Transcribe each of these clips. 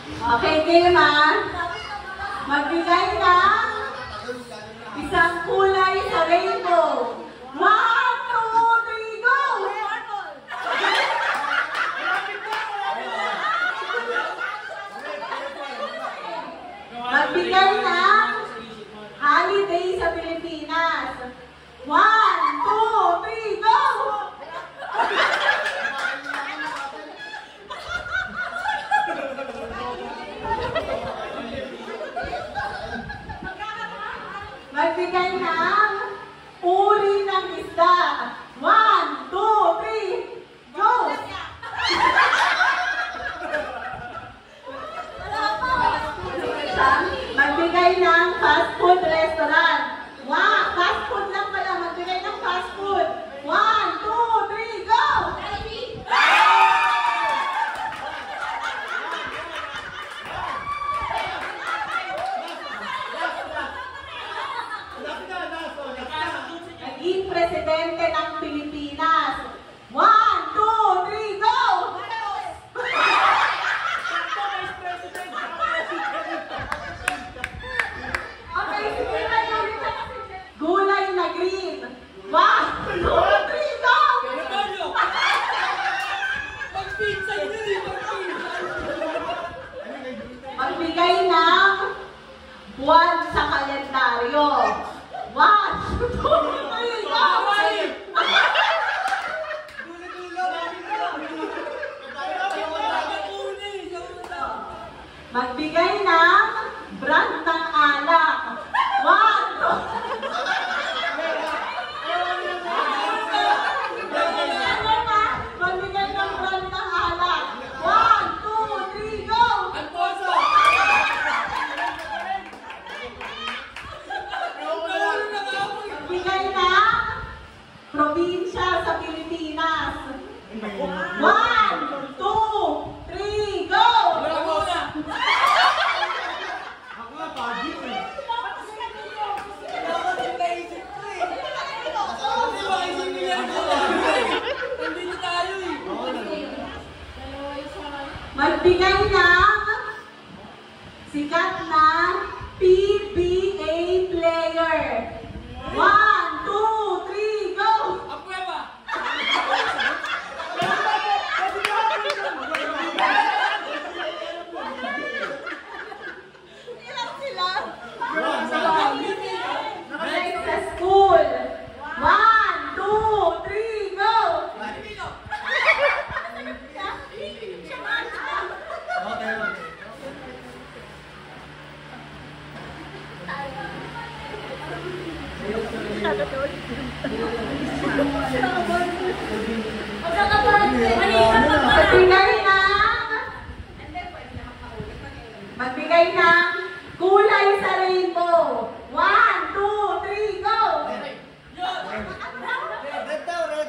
Okay, game ha. Magbigay ng isang kulay sa rainbow. 1, 2, 3, go! Magbigay ng holiday sa Pilipinas. 1, 2, 3, go! Magbigay ng uri ng isda. 1, 2, 3, go! Magbigay ng fast food restaurant. Wow, fast food lang pala. Magbigay ng fast food. 1, 2, 3, go! Naging presidente ng Pilipinas. 1, 2, 3, go! Okay, sige tayo. Gulay na green. 1, 2, 3, go! Magbigay ng buwan sa kalendaryo. 1, 2, 3, go! Magbigay ng brand ng alak. 1, 2, magbigay ng brand ng alak. 1, 2, 3, go! Magbigay ng probinsya sa Pilipinas. 1, 2, 3, go! Magbigay ng sikat na PBA player. 1, 2, 3, go! Ilang sila? Next sa school. 1, 2, 3, go! Magbigay ng kulay sa rainbow. 1, 2, 3, go! Red daw, red.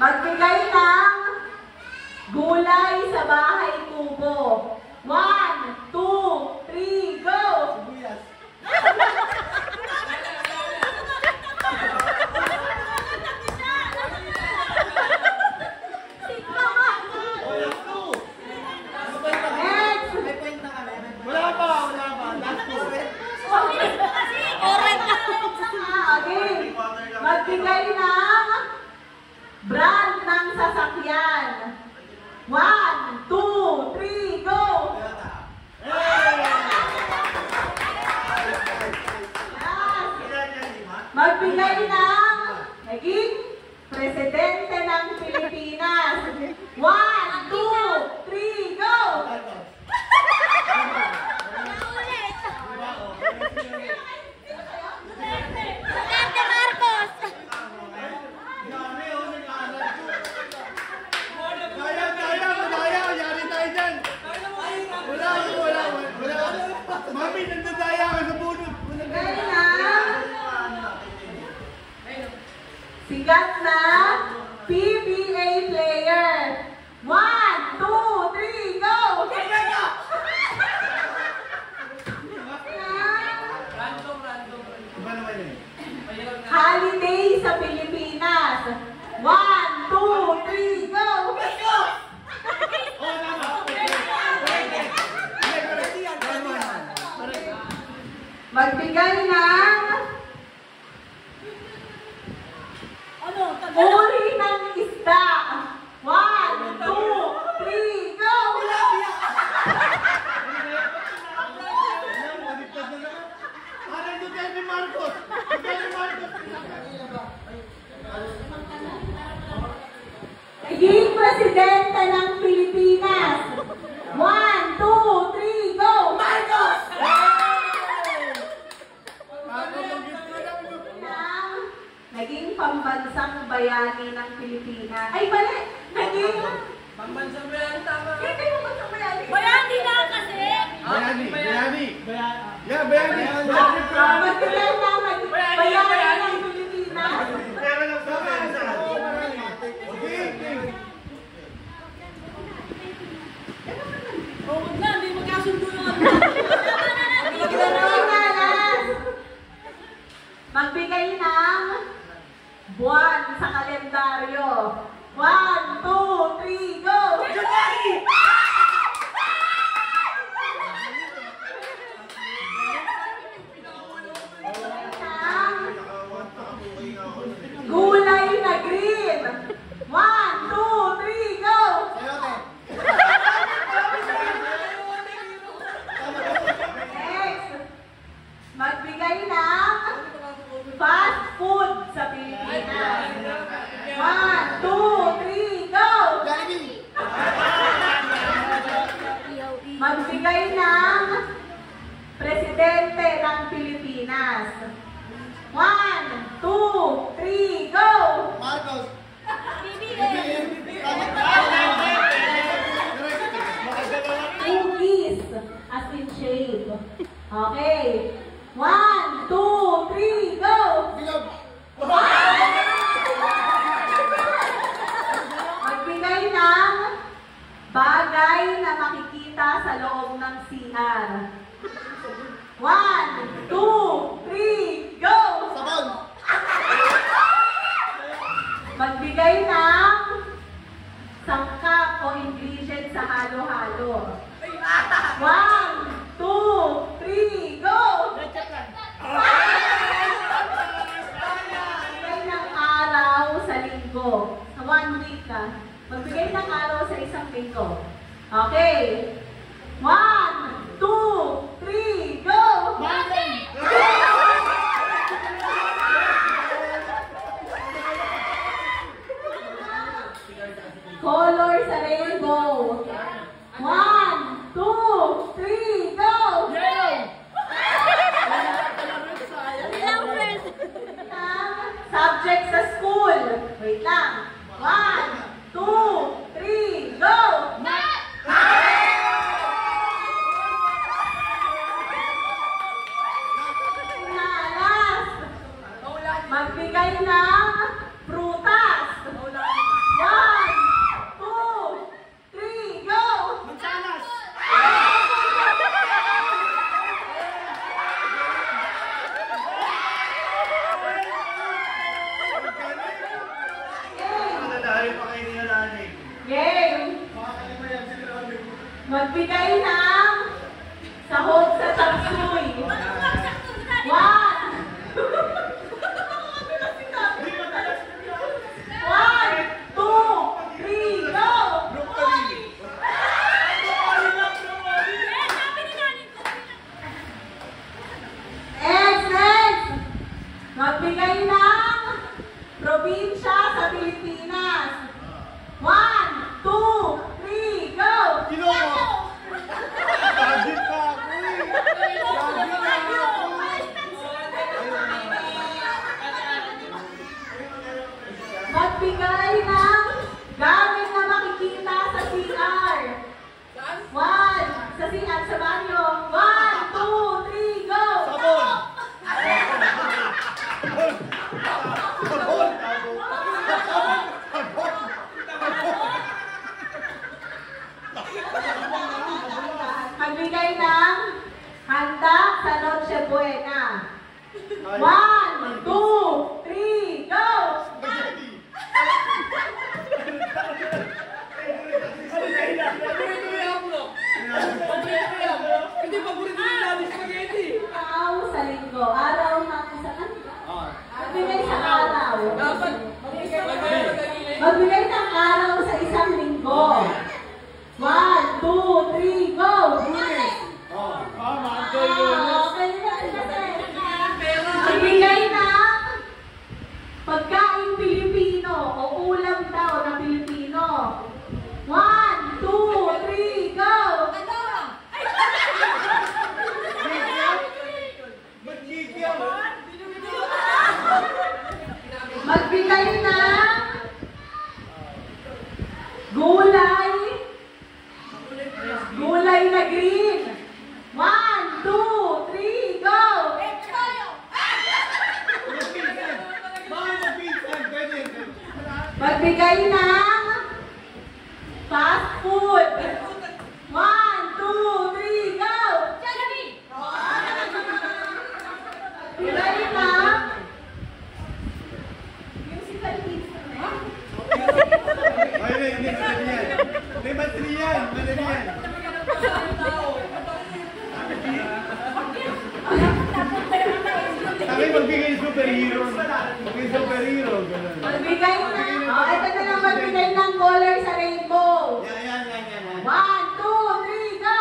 Magbigay ng gulay sa bahay kubo. 1, 2, 3, go! Magbigay ng brand ng sasakyan. 1, 2, 3, go! Magbigay ng naging presidente ng Pilipinas. 1, 2, 3, go! Mami, nagdadaya ka sa bunod. Bigat na PBA player. 1, 2, 3, go! Holiday sa Pilipinas. 1, 2, 3, go! Magbigay ng uri ng isda. 1, 2, 3, go! Naging presidente ng Pilipinas. 1, 2, 3, go! Marcos! Naging pambansang bayani ng Pilipinas. Ay, mali! Naging pambansang bayani, tama. Hindi pambansang bayani. Bayani na kasi! Bayani. Yeah, bayani. Magbilang naman. Bayani ng Pilipinas. Pero lang sa bansa. Okay. Huwag na, hindi magkasundo yung ano. Magbigay ng buwan sa kalendaryo. 1, 2, 3, go! January! Gulay na green. 1, 2, 3, go! Next. Magbigay ng fast food sa Pilipinas. 1, 2, 3, go! Magbigay ng presidente ng Pilipinas. 1, 2, 3, go! Marcos. Cookies, as in shape. Okay. 1, 2, 3, go! Magbigay ng bagay na makikita sa loob ng CR. 1, 2, 3, go! Sabon. Magbigay ng sangkap o ingredient sa halo-halo. 1, 2, 3, go! Magbigay ng araw sa linggo. Sa 1 week ka. Magbigay ng araw sa isang linggo. Okay. 1, 2, 3, go! Color sa rainbow. 1, 2, 3, go! Subject sa school. Wait lang. 1, 2, 3, go! Magbigay ng prutas. 1, 2, 3, go! Mansanas! Game! Magbigay ng sahog sa tapsoy. 1, Buena. 1, 2, 3, go! Hindi paborito yung namin spaghetti. Araw sa linggo. Araw ng saan? Magbigay sa araw. Dapat Magbigay ng araw sa isang linggo. 1, 2, 3, go! Okay na kasi. Magbigay ng pagkain Pilipino o ulam daw na Pilipino. 1, 2, 3, go! Magbigay ng gulay. Gulay na green. 1, 2, 3, go! Magbigay ng fast food. 1, 2, 3, go! Magbigay ng musical instrument. May battery yan. Madali yan. Sabi magbigay superhero. Magbigay superhero. Magbigay ng, ito na lang magbigay ng color sa rainbow. Yan. 1, 2, 3, go!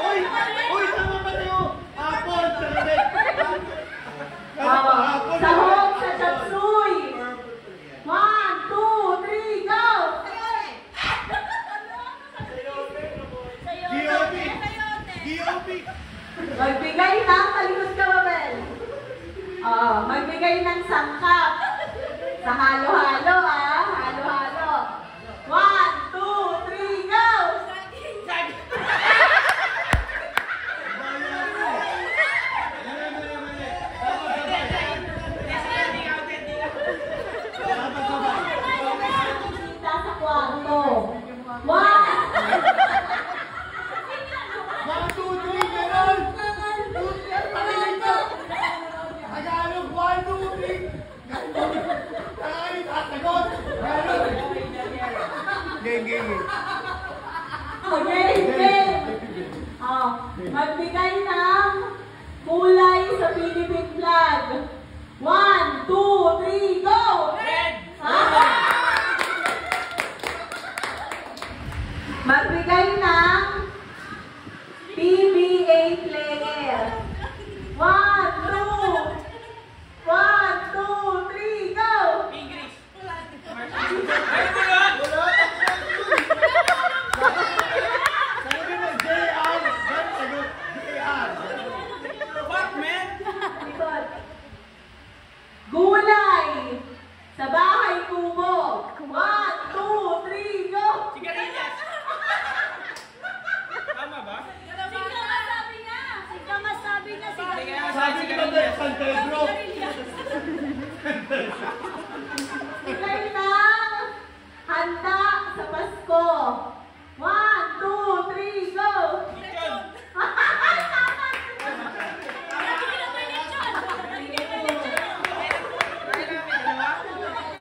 Uy, tama ba tayo? Apple, sa red. Sahog sa chapsuy. 1, 2, 3, go! GOP. Magbigay ng, talikod ka, Mabel. Magbigay ng sangkap. Sa halo-halo, halo-halo. 1, 2, 3, go! Kita sa kwarto. 1, 1, 2, 3, meron! Tagalog, 1, 2, 3! Tagalog, tasagot! Game. Magbigay ng kulay sa Philippine flag. 1, 2, 3, go! red. Magbigay ng PBA player. 1, 2, 3, go! English. Sabi mo, JR! Sagot, JR! What, man? Gulay sa bahay kubo. 1, 2, 3, go! Sigarilyas. Tama ba? Sabi ko ba San Pedro?